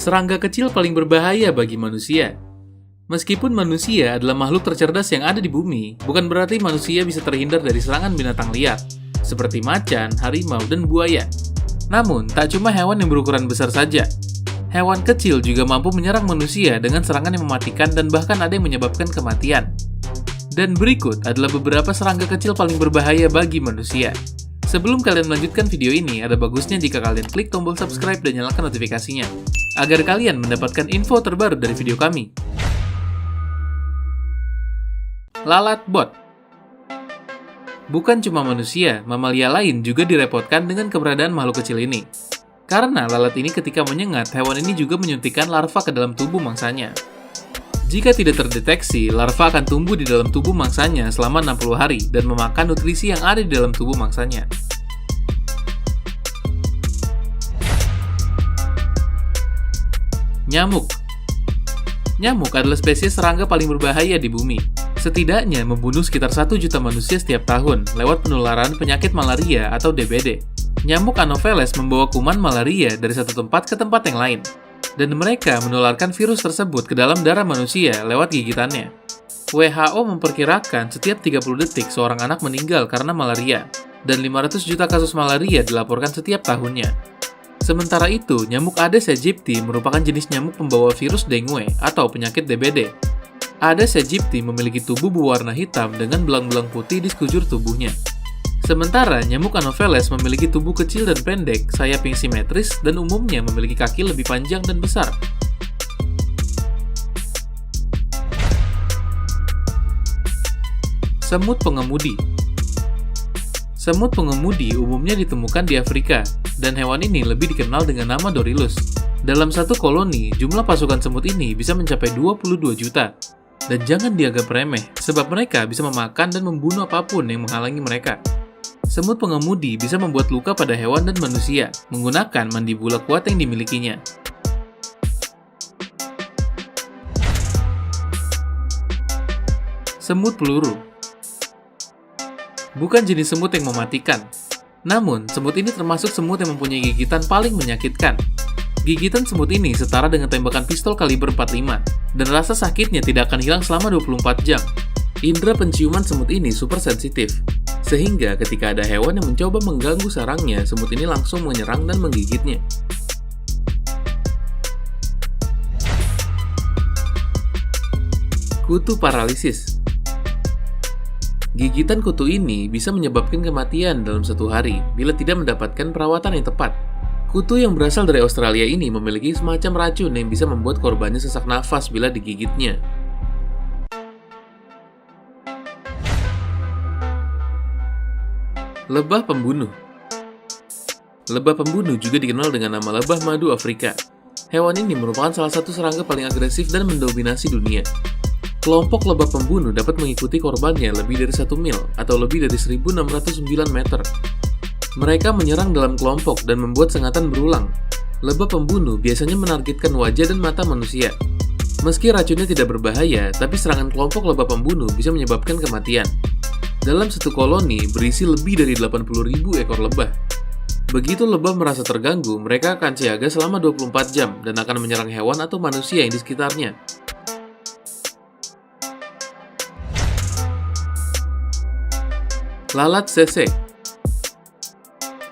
Serangga kecil paling berbahaya bagi manusia. Meskipun manusia adalah makhluk tercerdas yang ada di bumi, bukan berarti manusia bisa terhindar dari serangan binatang liar, seperti macan, harimau, dan buaya. Namun, tak cuma hewan yang berukuran besar saja. Hewan kecil juga mampu menyerang manusia dengan serangan yang mematikan dan bahkan ada yang menyebabkan kematian. Dan berikut adalah beberapa serangga kecil paling berbahaya bagi manusia. Sebelum kalian melanjutkan video ini, ada bagusnya jika kalian klik tombol subscribe dan nyalakan notifikasinya, agar kalian mendapatkan info terbaru dari video kami. Lalat bot. Bukan cuma manusia, mamalia lain juga direpotkan dengan keberadaan makhluk kecil ini. Karena lalat ini ketika menyengat, hewan ini juga menyuntikkan larva ke dalam tubuh mangsanya. Jika tidak terdeteksi, larva akan tumbuh di dalam tubuh mangsanya selama 60 hari dan memakan nutrisi yang ada di dalam tubuh mangsanya. Nyamuk. Nyamuk adalah spesies serangga paling berbahaya di bumi. Setidaknya membunuh sekitar 1 juta manusia setiap tahun lewat penularan penyakit malaria atau DBD. Nyamuk Anopheles membawa kuman malaria dari satu tempat ke tempat yang lain. Dan mereka menularkan virus tersebut ke dalam darah manusia lewat gigitannya. WHO memperkirakan setiap 30 detik seorang anak meninggal karena malaria, dan 500 juta kasus malaria dilaporkan setiap tahunnya. Sementara itu, nyamuk Aedes aegypti merupakan jenis nyamuk pembawa virus dengue atau penyakit DBD. Aedes aegypti memiliki tubuh berwarna hitam dengan belang-belang putih di sekujur tubuhnya. Sementara nyamuk Anopheles memiliki tubuh kecil dan pendek, sayap yang simetris, dan umumnya memiliki kaki lebih panjang dan besar. Semut pengemudi. Semut pengemudi umumnya ditemukan di Afrika, dan hewan ini lebih dikenal dengan nama Dorilus. Dalam satu koloni, jumlah pasukan semut ini bisa mencapai 22 juta. Dan jangan dianggap remeh, sebab mereka bisa memakan dan membunuh apapun yang menghalangi mereka. Semut pengemudi bisa membuat luka pada hewan dan manusia menggunakan mandibula kuat yang dimilikinya. Semut peluru. Bukan jenis semut yang mematikan. Namun, semut ini termasuk semut yang mempunyai gigitan paling menyakitkan. Gigitan semut ini setara dengan tembakan pistol kaliber 45, dan rasa sakitnya tidak akan hilang selama 24 jam. Indera penciuman semut ini super sensitif, sehingga ketika ada hewan yang mencoba mengganggu sarangnya, semut ini langsung menyerang dan menggigitnya. Kutu paralisis. Gigitan kutu ini bisa menyebabkan kematian dalam 1 hari bila tidak mendapatkan perawatan yang tepat. Kutu yang berasal dari Australia ini memiliki semacam racun yang bisa membuat korbannya sesak nafas bila digigitnya. Lebah pembunuh. Lebah pembunuh juga dikenal dengan nama lebah madu Afrika. Hewan ini merupakan salah satu serangga paling agresif dan mendominasi dunia. Kelompok lebah pembunuh dapat mengikuti korbannya lebih dari 1 mil atau lebih dari 1.609 meter. Mereka menyerang dalam kelompok dan membuat sengatan berulang. Lebah pembunuh biasanya menargetkan wajah dan mata manusia. Meski racunnya tidak berbahaya, tapi serangan kelompok lebah pembunuh bisa menyebabkan kematian. Dalam satu koloni berisi lebih dari 80.000 ekor lebah. Begitu lebah merasa terganggu, mereka akan siaga selama 24 jam dan akan menyerang hewan atau manusia yang di sekitarnya. Lalat sese.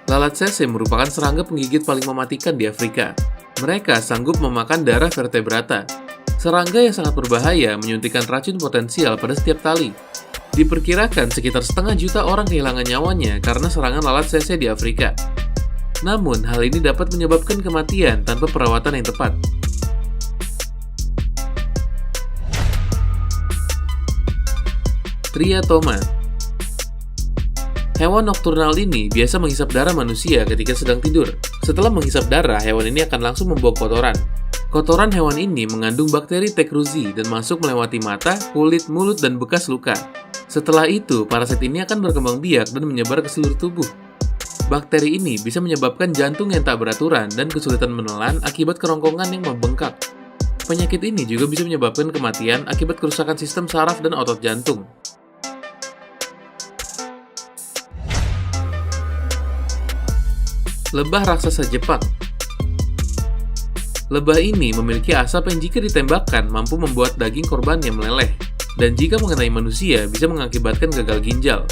Lalat sese merupakan serangga penggigit paling mematikan di Afrika. Mereka sanggup memakan darah vertebrata. Serangga yang sangat berbahaya menyuntikkan racun potensial pada setiap tali. Diperkirakan sekitar 500 juta orang kehilangan nyawanya karena serangan lalat sese di Afrika. Namun, hal ini dapat menyebabkan kematian tanpa perawatan yang tepat. Triatoma. Hewan nokturnal ini biasa menghisap darah manusia ketika sedang tidur. Setelah menghisap darah, hewan ini akan langsung membawa kotoran. Kotoran hewan ini mengandung bakteri Tecruzi dan masuk melewati mata, kulit, mulut, dan bekas luka. Setelah itu, parasit ini akan berkembang biak dan menyebar ke seluruh tubuh. Bakteri ini bisa menyebabkan jantung yang tak beraturan dan kesulitan menelan akibat kerongkongan yang membengkak. Penyakit ini juga bisa menyebabkan kematian akibat kerusakan sistem saraf dan otot jantung. Lebah raksasa Jepang. Lebah ini memiliki asap yang jika ditembakkan mampu membuat daging korbannya meleleh, dan jika mengenai manusia bisa mengakibatkan gagal ginjal.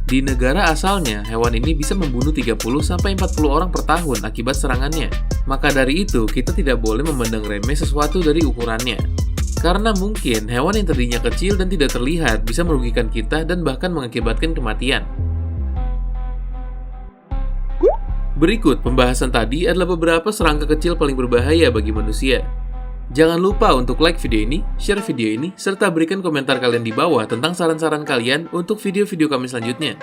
Di negara asalnya, hewan ini bisa membunuh 30-40 orang per tahun akibat serangannya. Maka dari itu, kita tidak boleh memandang remeh sesuatu dari ukurannya. Karena mungkin hewan yang tadinya kecil dan tidak terlihat bisa merugikan kita dan bahkan mengakibatkan kematian. Berikut pembahasan tadi adalah beberapa serangga kecil paling berbahaya bagi manusia. Jangan lupa untuk like video ini, share video ini, serta berikan komentar kalian di bawah tentang saran-saran kalian untuk video-video kami selanjutnya.